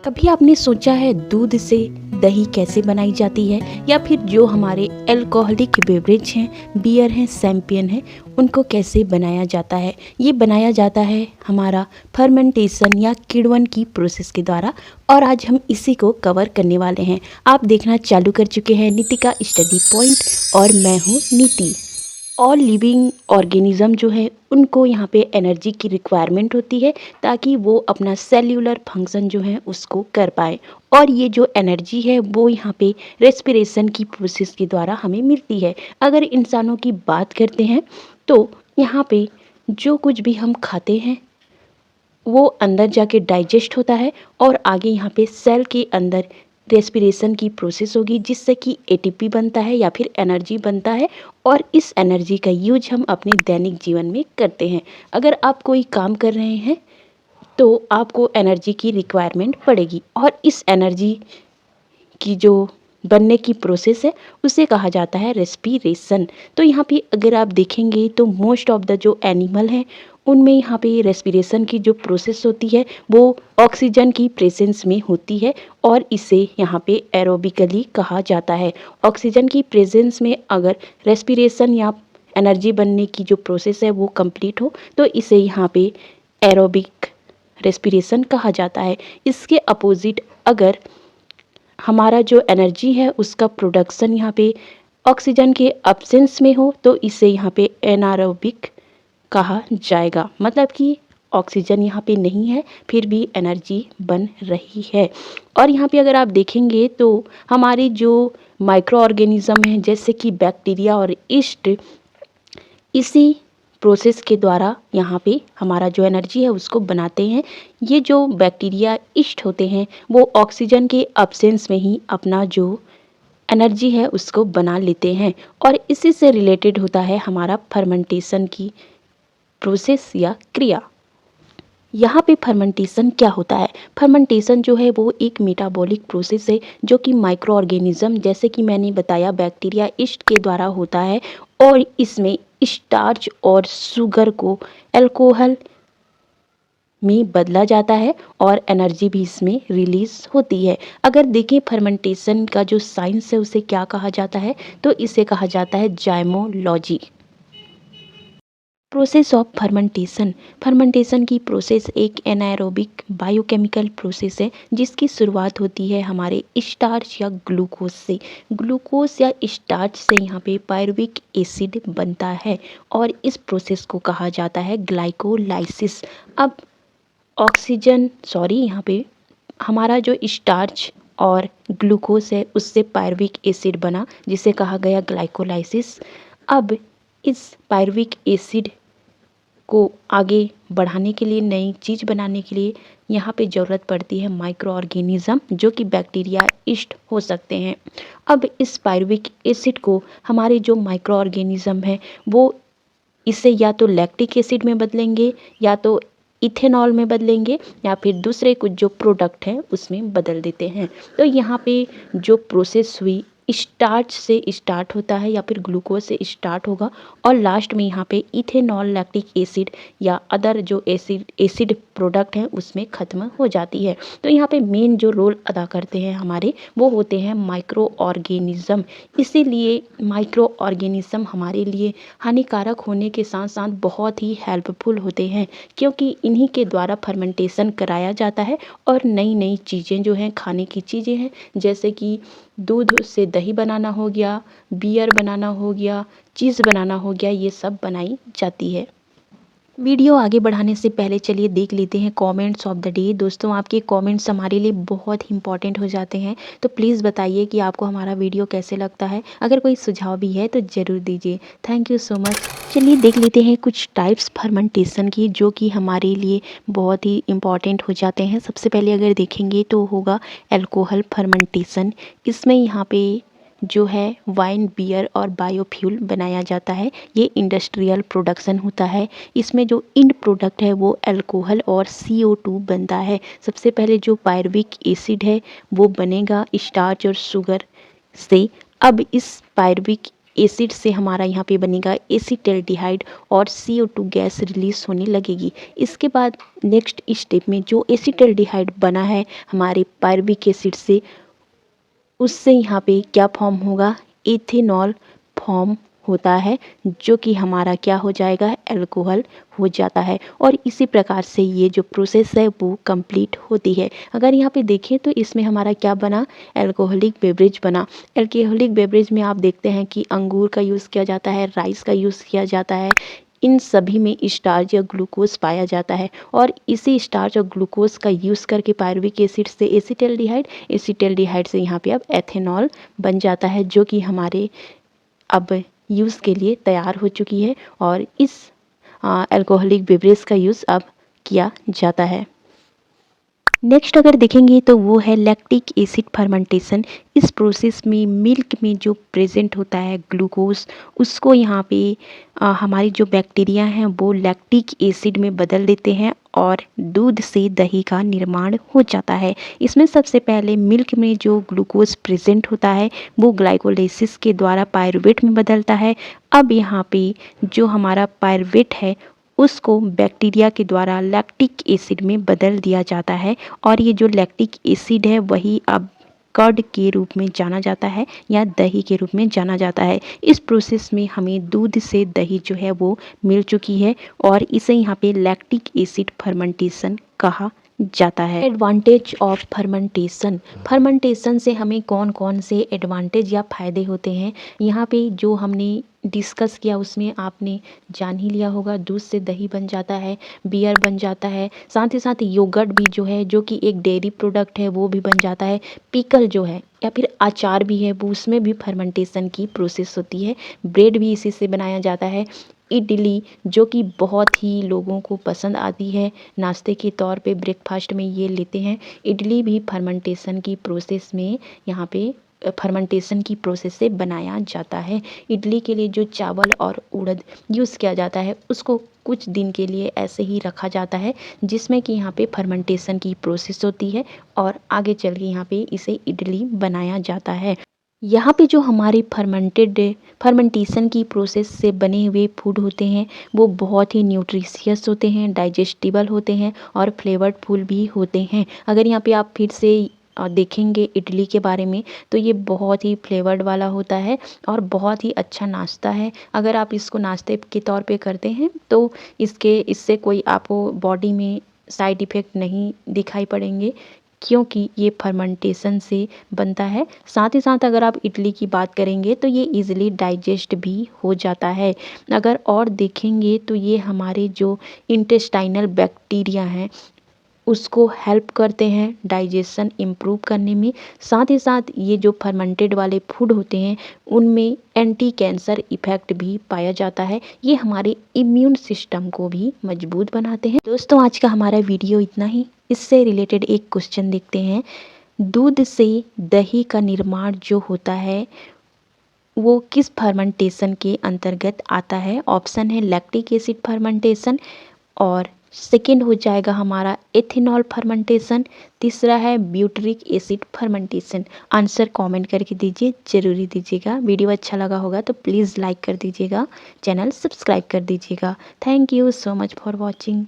कभी आपने सोचा है दूध से दही कैसे बनाई जाती है, या फिर जो हमारे अल्कोहलिक बेवरेज हैं, बियर हैं, शैंपेन हैं, उनको कैसे बनाया जाता है। ये बनाया जाता है हमारा फर्मेंटेशन या किण्वन की प्रोसेस के द्वारा, और आज हम इसी को कवर करने वाले हैं। आप देखना चालू कर चुके हैं नीति का स्टडी पॉइंट, और मैं हूँ नीति। ऑल लिविंग ऑर्गेनिज्म जो है उनको यहाँ पे एनर्जी की रिक्वायरमेंट होती है, ताकि वो अपना सेल्यूलर फंक्शन जो है उसको कर पाए। और ये जो एनर्जी है वो यहाँ पे रेस्पिरेशन की प्रोसेस के द्वारा हमें मिलती है। अगर इंसानों की बात करते हैं तो यहाँ पे जो कुछ भी हम खाते हैं वो अंदर जाके डाइजेस्ट होता है, और आगे यहाँ पे सेल के अंदर रेस्पिरेशन की प्रोसेस होगी, जिससे कि एटीपी बनता है या फिर एनर्जी बनता है। और इस एनर्जी का यूज हम अपने दैनिक जीवन में करते हैं। अगर आप कोई काम कर रहे हैं तो आपको एनर्जी की रिक्वायरमेंट पड़ेगी, और इस एनर्जी की जो बनने की प्रोसेस है उसे कहा जाता है रेस्पिरेशन। तो यहाँ पे अगर आप देखेंगे तो मोस्ट ऑफ द जो एनिमल हैं उनमें यहाँ पे रेस्पिरेशन की जो प्रोसेस होती है वो ऑक्सीजन की प्रेजेंस में होती है, और इसे यहाँ पे एरोबिकली कहा जाता है। ऑक्सीजन की प्रेजेंस में अगर रेस्पिरेशन या एनर्जी बनने की जो प्रोसेस है वो कंप्लीट हो तो इसे यहाँ पे एरोबिक रेस्पिरेशन कहा जाता है। इसके अपोजिट अगर हमारा जो एनर्जी है उसका प्रोडक्शन यहाँ पे ऑक्सीजन के अब्सेंस में हो तो इसे यहाँ पे एनारोबिक कहा जाएगा। मतलब कि ऑक्सीजन यहाँ पे नहीं है फिर भी एनर्जी बन रही है। और यहाँ पे अगर आप देखेंगे तो हमारे जो माइक्रो ऑर्गेनिज्म हैं जैसे कि बैक्टीरिया और ईस्ट, इसी प्रोसेस के द्वारा यहाँ पे हमारा जो एनर्जी है उसको बनाते हैं। ये जो बैक्टीरिया ईस्ट होते हैं वो ऑक्सीजन के अब्सेंस में ही अपना जो एनर्जी है उसको बना लेते हैं, और इसी से रिलेटेड होता है हमारा फर्मेंटेशन की प्रोसेस या क्रिया। यहाँ पे फर्मेंटेशन क्या होता है? फर्मेंटेशन जो है वो एक मेटाबॉलिक प्रोसेस है जो कि माइक्रो ऑर्गेनिज्म जैसे कि मैंने बताया बैक्टीरिया ईस्ट के द्वारा होता है, और इसमें स्टार्च और शुगर को अल्कोहल में बदला जाता है और एनर्जी भी इसमें रिलीज होती है। अगर देखें फर्मेंटेशन का जो साइंस है उसे क्या कहा जाता है, तो इसे कहा जाता है zymology. Process of fermentation. Fermentation की प्रोसेस एक एनाएरोबिक बायोकेमिकल प्रोसेस है जिसकी शुरुआत होती है हमारे स्टार्च या ग्लूकोज से। ग्लूकोज या स्टार्च से यहाँ पे पायरुविक एसिड बनता है, और इस प्रोसेस को कहा जाता है ग्लाइकोलाइसिस। अब यहाँ पे हमारा जो स्टार्च और ग्लूकोज है उससे पायरुविक एसिड बना जिसे कहा गया ग्लाइकोलाइसिस। अब इस पायरुविक एसिड को आगे बढ़ाने के लिए, नई चीज़ बनाने के लिए यहाँ पे ज़रूरत पड़ती है माइक्रो ऑर्गेनिज्म जो कि बैक्टीरिया ईस्ट हो सकते हैं। अब इस पायरुविक एसिड को हमारे जो माइक्रो ऑर्गेनिज्म है वो इसे या तो लैक्टिक एसिड में बदलेंगे, या तो इथेनॉल में बदलेंगे, या फिर दूसरे कुछ जो प्रोडक्ट हैं उसमें बदल देते हैं। तो यहाँ पे जो प्रोसेस हुई स्टार्च से स्टार्ट होता है या फिर ग्लूकोज से स्टार्ट होगा, और लास्ट में यहाँ पे इथेनॉल, लैक्टिक एसिड या अदर जो एसिड प्रोडक्ट हैं उसमें ख़त्म हो जाती है। तो यहाँ पे मेन जो रोल अदा करते हैं हमारे वो होते हैं माइक्रो ऑर्गेनिज्म। इसीलिए माइक्रो ऑर्गेनिज्म हमारे लिए हानिकारक होने के साथ साथ बहुत ही हेल्पफुल होते हैं, क्योंकि इन्हीं के द्वारा फर्मेंटेशन कराया जाता है और नई नई चीज़ें जो हैं, खाने की चीज़ें हैं, जैसे कि दूध से दही बनाना हो गया, बियर बनाना हो गया, चीज़ बनाना हो गया, ये सब बनाई जाती है। वीडियो आगे बढ़ाने से पहले चलिए देख लेते हैं कमेंट्स ऑफ द डे। दोस्तों, आपके कमेंट्स हमारे लिए बहुत इंपॉर्टेंट हो जाते हैं, तो प्लीज़ बताइए कि आपको हमारा वीडियो कैसे लगता है। अगर कोई सुझाव भी है तो ज़रूर दीजिए। Thank you so much. चलिए देख लेते हैं कुछ टाइप्स फर्मेंटेशन की जो कि हमारे लिए बहुत ही इम्पॉर्टेंट हो जाते हैं। सबसे पहले अगर देखेंगे तो होगा अल्कोहल फर्मेंटेशन। इसमें यहाँ पे जो है वाइन, बियर और बायोफ्यूल बनाया जाता है। ये इंडस्ट्रियल प्रोडक्शन होता है। इसमें जो इंड प्रोडक्ट है वो अल्कोहल और CO2 बनता है। सबसे पहले जो पायरुविक एसिड है वो बनेगा स्टार्च और शुगर से। अब इस पायरुविक एसिड से हमारा यहाँ पे बनेगा एसिटाल्डिहाइड और CO2 गैस रिलीज होने लगेगी। इसके बाद नेक्स्ट स्टेप में जो एसिटाल्डिहाइड बना है हमारे पायरुविक एसिड से, उससे यहाँ पे क्या फॉर्म होगा, इथेनॉल फॉर्म होता है, जो कि हमारा क्या हो जाएगा, अल्कोहल हो जाता है। और इसी प्रकार से ये जो प्रोसेस है वो कंप्लीट होती है। अगर यहाँ पे देखें तो इसमें हमारा क्या बना, अल्कोहलिक बेवरेज बना। अल्कोहलिक बेवरेज में आप देखते हैं कि अंगूर का यूज़ किया जाता है, राइस का यूज़ किया जाता है, इन सभी में स्टार्च या ग्लूकोज पाया जाता है। और इसी स्टार्च और ग्लूकोज का यूज़ करके पायरुविक एसिड से एसिटाल्डिहाइड, एसिटाल्डिहाइड से यहाँ पे अब एथेनॉल बन जाता है, जो कि हमारे अब यूज़ के लिए तैयार हो चुकी है। और इस अल्कोहलिक बेवरेज का यूज़ अब किया जाता है। नेक्स्ट अगर देखेंगे तो वो है लैक्टिक एसिड फर्मेंटेशन। इस प्रोसेस में मिल्क में जो प्रेजेंट होता है ग्लूकोज, उसको यहाँ पे हमारी जो बैक्टीरिया हैं वो लैक्टिक एसिड में बदल देते हैं और दूध से दही का निर्माण हो जाता है। इसमें सबसे पहले मिल्क में जो ग्लूकोज प्रेजेंट होता है वो ग्लाइकोलाइसिस के द्वारा पायरुवेट में बदलता है। अब यहाँ पे जो हमारा पायरुवेट है उसको बैक्टीरिया के द्वारा लैक्टिक एसिड में बदल दिया जाता है। और ये जो लैक्टिक एसिड है वही अब कर्ड के रूप में जाना जाता है या दही के रूप में जाना जाता है। इस प्रोसेस में हमें दूध से दही जो है वो मिल चुकी है और इसे यहाँ पे लैक्टिक एसिड फर्मेंटेशन कहा जाता है। Advantage of fermentation. फर्मेंटेशन से हमें कौन कौन से एडवांटेज या फ़ायदे होते हैं, यहाँ पे जो हमने डिस्कस किया उसमें आपने जान ही लिया होगा। दूध से दही बन जाता है, बियर बन जाता है, साथ ही साथ योगर्ट भी जो है, जो कि एक डेयरी प्रोडक्ट है, वो भी बन जाता है। पिकल जो है या फिर अचार भी है, वो उसमें भी फर्मेंटेशन की प्रोसेस होती है। ब्रेड भी इसी से बनाया जाता है। इडली जो कि बहुत ही लोगों को पसंद आती है, नाश्ते के तौर पे ब्रेकफास्ट में ये लेते हैं। इडली भी फर्मेंटेशन की प्रोसेस में यहाँ पे फर्मेंटेशन की प्रोसेस से बनाया जाता है। इडली के लिए जो चावल और उड़द यूज़ किया जाता है उसको कुछ दिन के लिए ऐसे ही रखा जाता है, जिसमें कि यहाँ पे फर्मेंटेशन की प्रोसेस होती है और आगे चल के यहाँ पे इसे इडली बनाया जाता है। यहाँ पे जो हमारे फर्मेंटेशन की प्रोसेस से बने हुए फूड होते हैं वो बहुत ही न्यूट्रिशियस होते हैं, डाइजेस्टिबल होते हैं और फ्लेवर्डफुल भी होते हैं। अगर यहाँ पे आप फिर से देखेंगे इडली के बारे में तो ये बहुत ही फ्लेवर्ड वाला होता है और बहुत ही अच्छा नाश्ता है। अगर आप इसको नाश्ते के तौर पे करते हैं तो इससे कोई आपको बॉडी में साइड इफ़ेक्ट नहीं दिखाई पड़ेंगे, क्योंकि ये फर्मेंटेशन से बनता है। साथ ही साथ अगर आप इडली की बात करेंगे तो ये इजीली डाइजेस्ट भी हो जाता है। अगर और देखेंगे तो ये हमारे जो इंटेस्टाइनल बैक्टीरिया हैं उसको हेल्प करते हैं डाइजेशन इम्प्रूव करने में। साथ ही साथ ये जो फर्मेंटेड वाले फूड होते हैं उनमें एंटी कैंसर इफेक्ट भी पाया जाता है। ये हमारे इम्यून सिस्टम को भी मजबूत बनाते हैं। दोस्तों आज का हमारा वीडियो इतना ही। इससे रिलेटेड एक क्वेश्चन देखते हैं। दूध से दही का निर्माण जो होता है वो किस फर्मेंटेशन के अंतर्गत आता है? ऑप्शन है लैक्टिक एसिड फर्मेंटेशन, और सेकेंड हो जाएगा हमारा एथेनॉल फर्मेंटेशन, तीसरा है butyric acid fermentation. Answer comment करके दीजिए, ज़रूरी दीजिएगा। वीडियो अच्छा लगा होगा तो प्लीज़ लाइक कर दीजिएगा, चैनल सब्सक्राइब कर दीजिएगा। Thank you so much for watching.